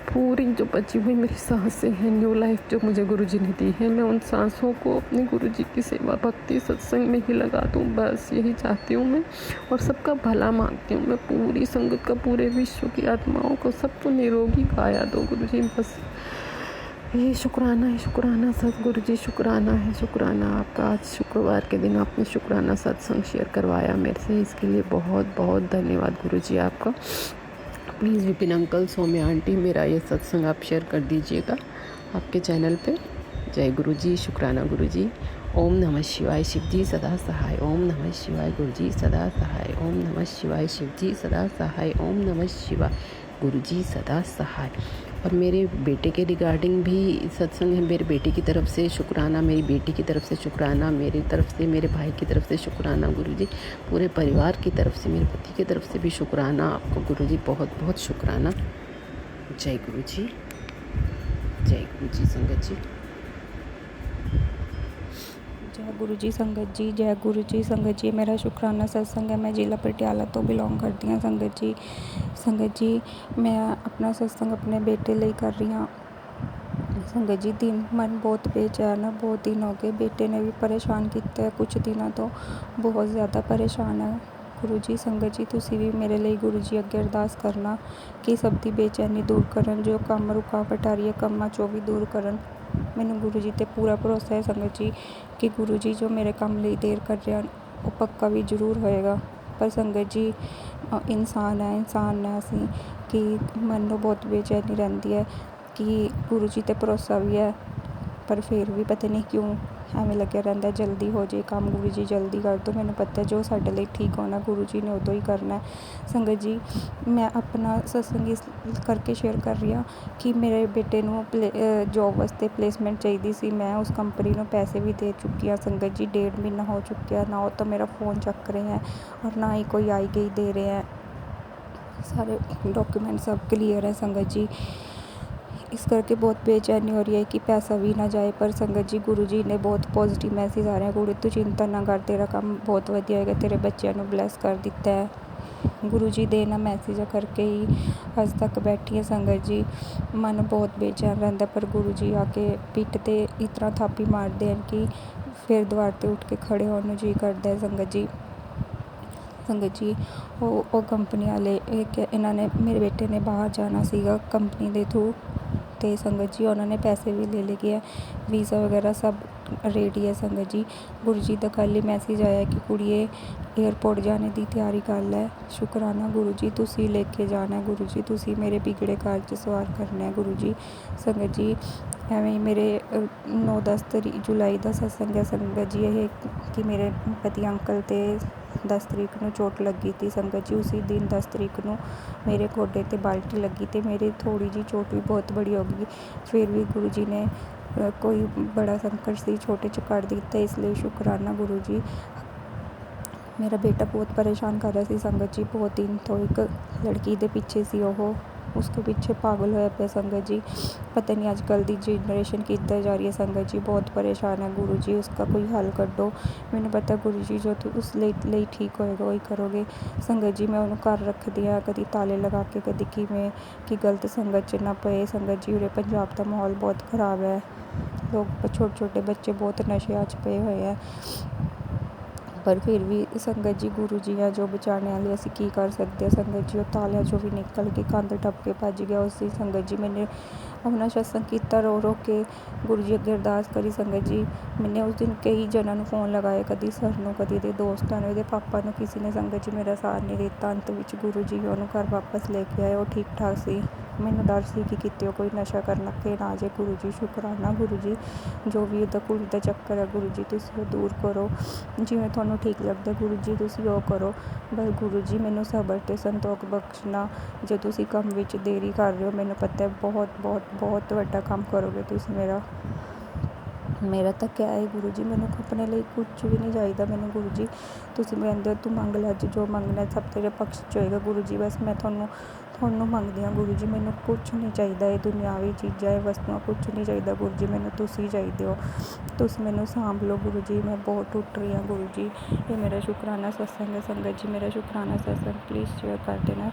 पूरी जो बची हुई मेरी सांसें हैं, न्यू लाइफ जो मुझे गुरुजी ने दी है, मैं उन सांसों को अपने गुरुजी की सेवा भक्ति सत्संग में ही लगा दूँ, बस यही चाहती हूँ मैं। और सबका भला मांगती हूँ मैं, पूरी संगत का, पूरे विश्व की आत्माओं को सबको निरोगी काया दो गुरुजी, बस ये शुक्राना है, शुक्राना सतगुरु जी, शुक्राना है, शुक्राना आपका। आज शुक्रवार के दिन आपने शुक्राना सत्संग शेयर करवाया मेरे से, इसके लिए बहुत बहुत धन्यवाद गुरुजी आपका। Please Vipin uncle, Saumya aunty, मेरा ये सत्संग आप शेयर कर दीजिएगा आपके चैनल पे। जय गुरु जी, शुक्राना गुरु जी। ओम नमः शिवाय, शिव जी सदा सहाय। ओम नमः शिवाय, गुरु जी सदा सहाय। ओम नमः शिवाय, शिव जी सदा सहाय। ओम नमः शिवाय, गुरु जी सदा सहाय। और मेरे बेटे के रिगार्डिंग भी सत्संग है। मेरे बेटे की तरफ से शुक्राना, मेरी बेटी की तरफ से शुक्राना, मेरी तरफ से, मेरे भाई की तरफ से शुक्राना गुरुजी, पूरे परिवार की तरफ से, मेरे पति की तरफ से भी शुक्राना आपको गुरुजी, बहुत बहुत शुक्राना। जय गुरुजी, जय गुरुजी संगत जी। जय गुरु जी संगत जी, जय गुरु जी संगत जी। मेरा शुक्राना सत्संग है। मैं जिला पटियाला तो बिलोंग करती हूँ संगत जी। संगत जी मैं अपना सत्संग अपने बेटे लिए कर रही हूँ संगत जी। दिन मन बहुत बेचैन है, बहुत दिन हो गए, बेटे ने भी परेशान किया है कुछ दिनों तो, बहुत ज़्यादा परेशान है गुरु जी। संगत जी तुसी भी मेरे लिए गुरु जी अगे अरदास करना कि सब दी बेचैनी दूर करन, जो काम रुकावट आ रही है कामां चों भी दूर करन। मैनू गुरु जी ते पूरा भरोसा है संगत जी कि गुरु जी जो मेरे काम लिए देर कर रहे हैं वो पक्का भी जरूर होएगा। पर संगत जी इंसान है असी कि मन नूं बहुत बेचैनी रहिंदी है कि गुरु जी ते भरोसा भी है, पर फिर भी पता नहीं क्यों एवें लग्या रहिंदा जल्दी हो जाए काम, गुरु जी जल्दी कर दो। मैनूं पता है जो साडे लिए ठीक होना गुरु जी ने उदों ही करना है। संगत जी मैं अपना सत्संग इस करके शेयर कर रही हूँ कि मेरे बेटे नूं जॉब वास्ते प्लेसमेंट चाहिए सी। मैं उस कंपनी नूं पैसे भी दे चुकी हाँ संगत जी, 1.5 महीना हो चुका, ना वो तो मेरा फ़ोन चक रहे हैं और ना ही कोई आई गई दे रहे हैं। सारे डॉक्यूमेंट सब क्लियर है संगत जी। इस करके बहुत बेचैनी हो रही है कि पैसा भी ना जाए। पर संगत जी गुरु जी ने बहुत पॉजिटिव मैसेज आ रहे हैं, गुरु तू चिंता ना कर, तेरा काम बहुत वधिया होएगा, तेरे बच्चों को ब्लैस कर दिता है। गुरु जी देना मैसेज करके ही अज तक बैठी है संगत जी। मन बहुत बेचैन रहता, पर गुरु जी आके पिट ते इतना थापी मारते हैं कि फिर द्वार ते उठ के खड़े होने जी करता है संगत जी। संगत जी वो कंपनी वाले इन्होंने, मेरे बेटे ने बाहर जाना सीगा कंपनी के थ्रू, तो संगत जी उन्होंने पैसे भी ले लिए है, वीज़ा वगैरह सब रेडी है संगत जी। गुरु जी का कल ही मैसेज आया कि कुड़िए एयरपोर्ट जाने की तैयारी कर लै। शुक्राना गुरु जी, तुसी लेके जाना है गुरु जी, तुसी मेरे बिगड़े कारज सवार करना है गुरु जी। संगत जी एवें मेरे 9-10 जुलाई का सत्संग है संगत जी। ये ਕਿ ਮੇਰੇ ਪਤੀ ਅੰਕਲ 'ਤੇ 10 ਤਰੀਕ ਨੂੰ ਚੋਟ ਲੱਗੀ ਤੀ ਸੰਗਤ ਜੀ। ਉਸੀ ਦਿਨ 10 ਤਰੀਕ ਨੂੰ ਮੇਰੇ ਗੋਡੇ 'ਤੇ ਬਾਲਟੀ ਲੱਗੀ ਅਤੇ ਮੇਰੀ ਥੋੜ੍ਹੀ ਜਿਹੀ ਚੋਟ ਵੀ ਬਹੁਤ ਬੜੀ ਹੋ ਗਈ। ਫਿਰ ਵੀ ਗੁਰੂ ਜੀ ਨੇ ਕੋਈ ਬੜਾ ਸੰਕਟ ਸੀ ਛੋਟੇ 'ਚ ਕੱਢ ਦਿੱਤਾ। ਇਸ ਲਈ ਸ਼ੁਕਰਾਨਾ ਗੁਰੂ ਜੀ। ਮੇਰਾ ਬੇਟਾ ਬਹੁਤ ਪਰੇਸ਼ਾਨ ਕਰ ਰਿਹਾ ਸੀ ਸੰਗਤ ਜੀ, ਬਹੁਤ ਦਿਨ ਤੋਂ ਇੱਕ ਲੜਕੀ ਦੇ ਪਿੱਛੇ ਸੀ ਉਹ, ਉਸਕੇ ਪਿੱਛੇ ਪਾਗਲ ਹੋਇਆ ਪਿਆ ਸੰਗਤ ਜੀ। ਪਤਾ ਨਹੀਂ ਅੱਜ ਕੱਲ੍ਹ ਦੀ ਜਨਰੇਸ਼ਨ ਕਿੱਧਰ ਜਾ ਰਹੀ ਹੈ ਸੰਗਤ ਜੀ, ਬਹੁਤ ਪਰੇਸ਼ਾਨ ਹੈ ਗੁਰੂ ਜੀ। ਉਸका ਕੋਈ ਹੱਲ ਕੱਢੋ। ਮੈਨੂੰ ਪਤਾ ਗੁਰੂ ਜੀ ਜੋ ਉਸ ਲਈ ਠੀਕ ਹੋਏਗਾ ਉਹੀ ਕਰੋਗੇ ਸੰਗਤ ਜੀ। ਮੈਂ ਉਹਨੂੰ ਘਰ ਰੱਖਦੀ ਹਾਂ, ਕਦੀ ਤਾਲੇ ਲਗਾ ਕੇ, ਕਦੀ ਕਿਵੇਂ, ਕਿ ਗਲਤ ਸੰਗਤ 'ਚ ਨਾ ਪਏ ਸੰਗਤ ਜੀ। ਉਰੇ ਪੰਜਾਬ ਦਾ ਮਾਹੌਲ ਬਹੁਤ ਖ਼ਰਾਬ ਹੈ, ਲੋਕ ਛੋਟੇ ਛੋਟੇ ਬੱਚੇ ਬਹੁਤ ਨਸ਼ਿਆਂ 'ਚ ਪਏ ਹੋਏ ਹੈ। ਪਰ ਫਿਰ ਵੀ ਸੰਗਤ ਜੀ ਗੁਰੂ ਜੀ ਆ ਜੋ ਬਚਾਉਣ ਵਾਲੇ, ਅਸੀਂ ਕੀ ਕਰ ਸਕਦੇ ਹਾਂ ਸੰਗਤ ਜੀ। ਉਹ ਤਾਲਿਆਂ 'ਚੋਂ ਵੀ ਨਿਕਲ ਕੇ ਕੰਧ ਟੱਪ ਕੇ ਭੱਜ ਗਿਆ ਉਸ ਦੀ ਸੰਗਤ ਜੀ। ਮੈਨੇ ਆਪਣਾ ਸਤਸੰਗ ਕੀਤਾ ਰੋ ਰੋ ਕੇ, ਗੁਰੂ ਜੀ ਅੱਗੇ ਅਰਦਾਸ ਕਰੀ ਸੰਗਤ ਜੀ। ਮੈਨੇ ਉਸ ਦਿਨ ਕਈ ਜਣਾਂ ਨੂੰ ਫ਼ੋਨ ਲਗਾਏ, ਕਦੀ ਸਰ ਨੂੰ, ਕਦੀ ਇਹਦੇ ਦੋਸਤਾਂ ਨੂੰ, ਇਹਦੇ ਪਾਪਾ ਨੂੰ, ਕਿਸੇ ਨੇ ਸੰਗਤ ਜੀ ਮੇਰਾ ਸਾਥ ਨਹੀਂ ਦਿੱਤਾ। ਅੰਤ ਵਿੱਚ ਗੁਰੂ ਜੀ ਉਹਨੂੰ ਘਰ ਵਾਪਸ ਲੈ ਕੇ ਆਏ, ਉਹ ਠੀਕ ਠਾਕ ਸੀ। ਮੈਨੂੰ ਡਰ ਸੀ ਕਿ ਕਿਤੇ ਉਹ ਕੋਈ ਨਸ਼ਾ ਕਰਨ ਲੱਗ ਕੇ ਨਾ ਜੇ। ਗੁਰੂ ਜੀ ਸ਼ੁਕਰਾਨਾ ਗੁਰੂ ਜੀ, ਜੋ ਵੀ ਉਹਦਾ ਕੁੜੀ ਦਾ ਚੱਕਰ ਹੈ ਗੁਰੂ ਜੀ ਤੁਸੀਂ ਉਹ ਦੂਰ ਕਰੋ, ਜਿਵੇਂ ਤੁਹਾਨੂੰ ਠੀਕ ਲੱਗਦਾ ਗੁਰੂ ਜੀ ਤੁਸੀਂ ਉਹ ਕਰੋ। ਬਸ ਗੁਰੂ ਜੀ ਮੈਨੂੰ ਸਬਰ ਅਤੇ ਸੰਤੋਖ ਬਖਸ਼ਣਾ। ਜੋ ਤੁਸੀਂ ਕੰਮ ਵਿੱਚ ਦੇਰੀ ਕਰ ਰਹੇ ਹੋ, ਮੈਨੂੰ ਪਤਾ ਹੈ ਬਹੁਤ ਬਹੁਤ ਬਹੁਤ ਵੱਡਾ ਕੰਮ ਕਰੋਗੇ ਤੁਸੀਂ ਮੇਰਾ ਤਾਂ ਕਿਆ ਹੈ ਗੁਰੂ ਜੀ, ਮੈਨੂੰ ਆਪਣੇ ਲਈ ਕੁਛ ਵੀ ਨਹੀਂ ਚਾਹੀਦਾ। ਮੈਨੂੰ ਗੁਰੂ ਜੀ ਤੁਸੀਂ ਕਹਿੰਦੇ ਹੋ ਤੂੰ ਮੰਗ ਲੈ, ਅੱਜ ਜੋ ਮੰਗਣਾ ਸਭ ਤੇਰੇ ਪਕਸ਼ 'ਚ ਹੋਏਗਾ ਗੁਰੂ ਜੀ। ਬਸ ਮੈਂ ਤੁਹਾਨੂੰ ਮੰਗਦੀ ਹਾਂ ਗੁਰੂ ਜੀ, ਮੈਨੂੰ ਕੁਛ ਨਹੀਂ ਚਾਹੀਦਾ। ਇਹ ਦੁਨਿਆਵੀ ਚੀਜ਼ਾਂ, ਇਹ ਵਸਤੂਆਂ ਕੁਛ ਨਹੀਂ ਚਾਹੀਦਾ ਗੁਰੂ ਜੀ। ਮੈਨੂੰ ਤੁਸੀਂ ਚਾਹੀਦੇ ਹੋ, ਤੁਸੀਂ ਮੈਨੂੰ ਸਾਂਭ ਲਓ ਗੁਰੂ ਜੀ। ਮੈਂ ਬਹੁਤ ਟੁੱਟ ਰਹੀ ਹਾਂ ਗੁਰੂ ਜੀ। ਇਹ ਮੇਰਾ ਸ਼ੁਕਰਾਨਾ ਸਤਸੰਗ ਹੈ ਸੰਗਤ ਜੀ, ਮੇਰਾ ਸ਼ੁਕਰਾਨਾ ਸਤਸੰਗ ਪਲੀਜ਼ ਸ਼ੇਅਰ ਕਰ ਦੇਣਾ।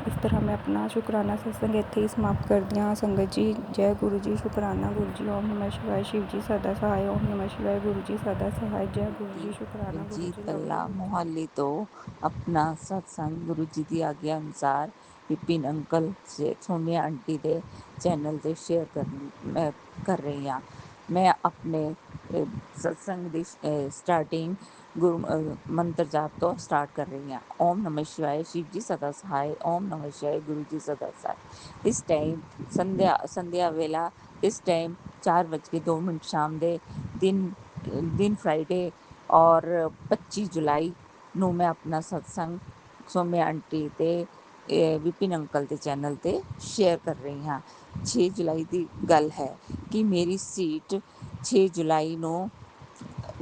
ਇਸ ਤਰ੍ਹਾਂ ਮੈਂ ਆਪਣਾ ਸ਼ੁਕਰਾਨਾ ਸਤਸੰਗ ਇੱਥੇ ਹੀ ਸਮਾਪਤ ਕਰਦੀ ਹਾਂ ਸੰਗਤ ਜੀ। ਜੈ ਗੁਰੂ ਜੀ, ਸ਼ੁਕਰਾਨਾ ਗੁਰੂ ਜੀ। ਓਮ ਨਮः ਸ਼ਿਵਾय, शिव जी सदा सहाय। ओम नमः शिवाय, गुरु जी सदा सहाय। जय गुरु जी, शुकराना गुरु ਜੀਤ जी। ਬੱਲਾ ਮੋਹਾਲੀ ਤੋਂ ਆਪਣਾ ਸਤਸੰਗ ਗੁਰੂ ਜੀ ਦੀ ਆਗਿਆ ਅਨੁਸਾਰ ਵਿਪਿਨ ਅੰਕਲ ਸੋਨੀਆ ਆਂਟੀ ਦੇ ਚੈਨਲ 'ਤੇ ਸ਼ੇਅਰ ਕਰ ਰਹੀ ਹਾਂ। ਮੈਂ ਆਪਣੇ ਸਤਸੰਗ ਦੀ ਸਟਾਰਟਿੰਗ ਗੁਰੂ ਮੰਤਰ ਜਾਪ ਤੋਂ ਸਟਾਰਟ ਕਰ ਰਹੀ ਹਾਂ। ਓਮ ਨਮः शिवाय, शिव जी सदा सहाय। ओम नमः शिवाय, गुरु जी सदा सहाय। ਇਸ ਟਾਈਮ ਸੰਧਿਆ ਵੇਲਾ, ਇਸ ਟਾਈਮ 4:02 ਸ਼ਾਮ ਦੇ ਦਿਨ ਫਰਾਈਡੇ ਔਰ 25 ਜੁਲਾਈ ਨੂੰ ਮੈਂ ਆਪਣਾ ਸਤਸੰਗ ਸੋਮਿਆ ਆਂਟੀ ਤੇ ਵਿਪਿਨ ਅੰਕਲ ਦੇ ਚੈਨਲ 'ਤੇ ਸ਼ੇਅਰ ਕਰ ਰਹੀ ਹਾਂ। 6 ਜੁਲਾਈ ਦੀ ਗੱਲ ਹੈ ਕਿ ਮੇਰੀ ਸੀਟ 6 ਜੁਲਾਈ ਨੂੰ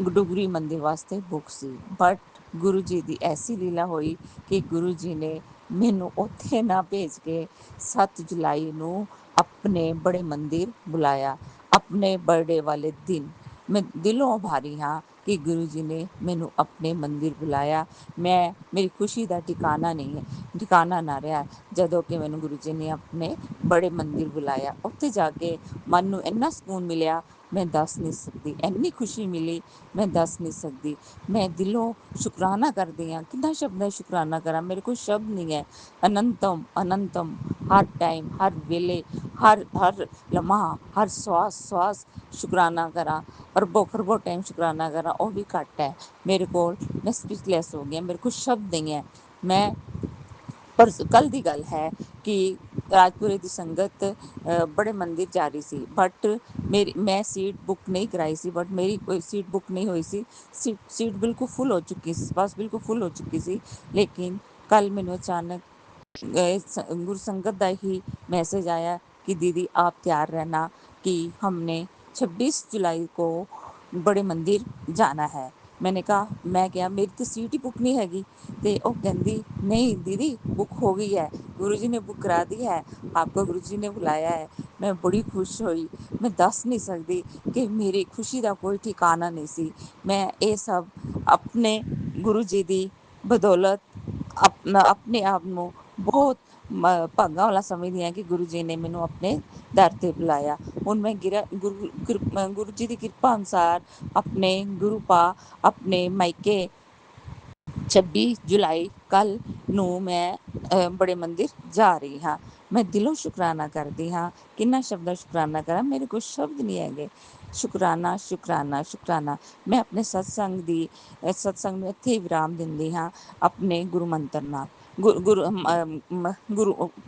ਡੁਗਰੀ ਮੰਦਿਰ ਵਾਸਤੇ book C, but Guru ji ਦੀ ਐਸੀ ਲੀਲਾ ਹੋਈ ਕਿ ਗੁਰੂ ਜੀ ਨੇ ਮੈਨੂੰ ਉੱਥੇ ਨਾ ਭੇਜ ਕੇ 7 ਜੁਲਾਈ ਨੂੰ ਆਪਣੇ ਬੜੇ ਮੰਦਿਰ ਬੁਲਾਇਆ। ਆਪਣੇ ਬਰਥਡੇ ਵਾਲੇ ਦਿਨ ਮੈਂ ਦਿਲੋਂ ਆਭਾਰੀ ਹਾਂ ਕਿ ਗੁਰੂ ਜੀ ਨੇ ਮੈਨੂੰ ਆਪਣੇ ਮੰਦਿਰ ਬੁਲਾਇਆ। ਮੇਰੀ ਖੁਸ਼ੀ ਦਾ ਠਿਕਾਣਾ ਨਾ ਰਿਹਾ ਜਦੋਂ ਕਿ ਮੈਨੂੰ ਗੁਰੂ ਜੀ ਨੇ ਆਪਣੇ ਬੜੇ ਮੰਦਿਰ ਬੁਲਾਇਆ। ਉੱਥੇ ਜਾ ਕੇ ਮਨ ਨੂੰ ਇੰਨਾ ਸਕੂਨ ਮਿਲਿਆ, ਮੈਂ ਦੱਸ ਨਹੀਂ ਸਕਦੀ। ਇੰਨੀ ਖੁਸ਼ੀ ਮਿਲੀ, ਮੈਂ ਦੱਸ ਨਹੀਂ ਸਕਦੀ। ਮੈਂ ਦਿਲੋਂ ਸ਼ੁਕਰਾਨਾ ਕਰਦੀ ਹਾਂ। ਕਿੰਨਾ ਸ਼ਬਦਾਂ ਸ਼ੁਕਰਾਨਾ ਕਰਾਂ, ਮੇਰੇ ਕੋਲ ਸ਼ਬਦ ਨਹੀਂ ਹੈ। ਅਨੰਤਮ ਹਰ ਟਾਈਮ, ਹਰ ਵੇਲੇ, ਹਰ ਲਮਹਾ, ਹਰ ਸਵਾਸ ਸ਼ੁਕਰਾਨਾ ਕਰਾਂ। ਅਰਬੋਂ ਖਰਬੋਂ ਟਾਈਮ ਸ਼ੁਕਰਾਨਾ ਕਰਾਂ, ਉਹ ਵੀ ਘੱਟ ਹੈ ਮੇਰੇ ਕੋਲ। ਮੈਂ ਸਪੀਚਲੈਸ ਹੋ ਗਈ, ਮੇਰੇ ਕੋਲ ਸ਼ਬਦ ਨਹੀਂ ਹੈ। ਪਰ ਕੱਲ੍ਹ ਦੀ ਗੱਲ ਹੈ ਕਿ ਰਾਜਪੁਰੇ ਦੀ ਸੰਗਤ ਬੜੇ ਮੰਦਿਰ ਜਾ ਰਹੀ ਸੀ, ਬਟ ਮੈਂ ਸੀਟ ਬੁੱਕ ਨਹੀਂ ਕਰਾਈ ਸੀ। ਬਟ ਮੇਰੀ ਕੋਈ ਸੀਟ ਬੁੱਕ ਨਹੀਂ ਹੋਈ ਸੀ, ਸੀਟ ਬਿਲਕੁਲ ਫੁੱਲ ਹੋ ਚੁੱਕੀ ਸੀ, ਬਸ ਬਿਲਕੁਲ ਫੁੱਲ ਹੋ ਚੁੱਕੀ ਸੀ। ਲੇਕਿਨ ਕੱਲ ਮੈਨੂੰ ਅਚਾਨਕ गुरु संगत का ही मैसेज आया कि दीदी आप तैयार रहना कि हमने 26 जुलाई को बड़े मंदिर जाना है। मैंने कहा, मैं क्या मेरी तो सीट ही बुक नहीं हैगी। तो वो कहती नहीं दीदी बुक हो गई है, गुरु जी ने बुक करा दी है, आपको गुरु जी ने बुलाया है। मैं बड़ी खुश हुई, मैं दस नहीं सकती कि मेरी खुशी का कोई ठिकाना नहीं सी। मैं ये सब अपने गुरु जी की बदौलत ਆਪਣੇ ਆਪ ਨੂੰ ਬਹੁਤ ਭਾਗਾਂ ਵਾਲਾ ਸਮਝਦੀ ਹਾਂ ਕਿ ਗੁਰੂ ਜੀ ਨੇ ਮੈਨੂੰ ਆਪਣੇ ਦਰ 'ਤੇ ਬੁਲਾਇਆ। ਹੁਣ ਮੈਂ ਗੁਰੂ ਜੀ ਦੀ ਕਿਰਪਾ ਅਨੁਸਾਰ ਆਪਣੇ ਆਪਣੇ ਮਾਇਕੇ 26 ਜੁਲਾਈ ਕੱਲ ਨੂੰ ਮੈਂ ਬੜੇ ਮੰਦਿਰ ਜਾ ਰਹੀ ਹਾਂ। ਮੈਂ ਦਿਲੋਂ ਸ਼ੁਕਰਾਨਾ ਕਰਦੀ ਹਾਂ। ਕਿੰਨਾ ਸ਼ਬਦਾਂ ਸ਼ੁਕਰਾਨਾ ਕਰਾਂ, ਮੇਰੇ ਕੋਲ ਸ਼ਬਦ ਨਹੀਂ ਹੈਗੇ। ਸ਼ੁਕਰਾਨਾ ਸ਼ੁਕਰਾਨਾ ਸ਼ੁਕਰਾਨਾ। ਮੈਂ ਆਪਣੇ ਸਤਸੰਗ ਨੂੰ ਇੱਥੇ ਹੀ ਵਿਰਾਮ ਦਿੰਦੀ ਹਾਂ ਆਪਣੇ ਗੁਰੂ ਮੰਤਰ ਨਾਲ।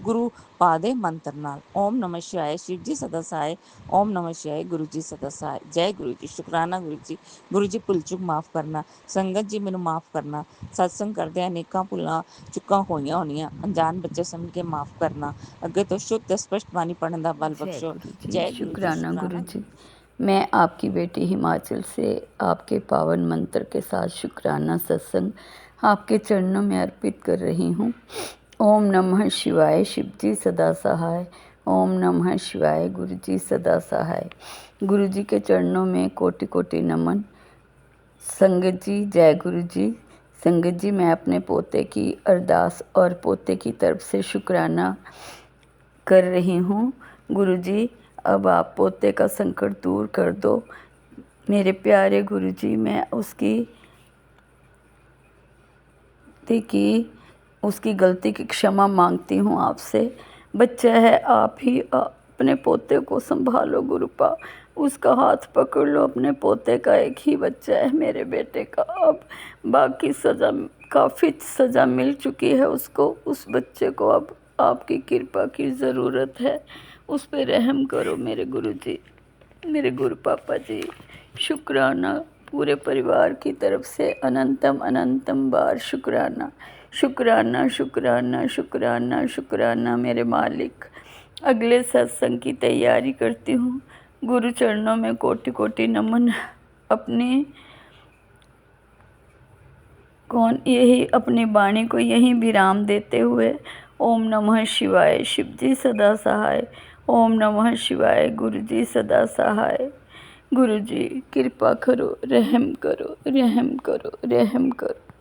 ਗੁਰੂ ਪਾਦੇ ਮੰਤਰ ਨਾਲ। ਓਮ ਨਮः शिवाय शिव जी सदा सहाय। ओम नमः शिवाय गुरु जी सदा सहाय। जय गुरु जी। शुकराना गुरु जी। गुरु जी ਭੁੱਲ ਚੁੱਕ ਮਾਫ ਕਰਨਾ। ਸੰਗਤ ਜੀ ਮੈਨੂੰ ਮਾਫ ਕਰਨਾ। ਸਤਸੰਗ ਕਰਦਿਆਂ ਅਨੇਕਾਂ ਭੁੱਲਾਂ ਚੁੱਕਾਂ ਹੋਈਆਂ ਹੋਣੀਆਂ ਅਣਜਾਣ ਬੱਚੇ ਸਮਝ ਕੇ ਮਾਫ ਕਰਨਾ। ਅੱਗੇ ਤੋਂ ਸ਼ੁੱਧ ਤੇ ਸਪਸ਼ਟ ਬਾਣੀ ਪੜਨ ਦਾ ਬਲ जय ਬਖਸ਼ੋ। गुरु जी। जय गुरु जी। शुक्राना गुरु जी। मैं आपकी बेटी हिमाचल से आपके पावन मंत्र के साथ शुक्राना सत्संग आपके चरणों में अर्पित कर रही हूँ। ओम नमः शिवाय शिव जी सदा सहाय। ओम नमः शिवाय गुरु जी सदा सहाय। गुरु जी के चरणों में कोटि कोटि नमन। संगत जी जय गुरु जी। संगत जी मैं अपने पोते की अरदास और पोते की तरफ से शुक्राना कर रही हूँ। गुरु जी अब आप पोते का संकट दूर कर दो। मेरे प्यारे गुरु जी मैं उसकी गलती की क्षमा मांगती हूँ आपसे। बच्चा है, आप ही अपने पोते को संभालो गुरुपा। उसका हाथ पकड़ लो। अपने पोते का एक ही बच्चा है मेरे बेटे का। अब बाकी काफ़ी सज़ा मिल चुकी है उसको। उस बच्चे को अब आपकी कृपा की ज़रूरत है। उस पे रहम करो मेरे गुरु जी, मेरे गुरु पापा जी। शुक्राना पूरे परिवार की तरफ से अनंतम अनंतम बार शुक्राना शुक्राना शुक्राना शुक्राना शुक्राना मेरे मालिक। अगले सत्संग की तैयारी करती हूँ। गुरु चरणों में कोटि कोटि नमन। अपनी वाणी को यहीं विराम देते हुए ओम नमः शिवाय शिव जी सदा सहाय। ओम नमः शिवाय गुरु जी सदा सहाय। गुरु जी कृपा करो, रहम करो, रहम करो, रहम करो।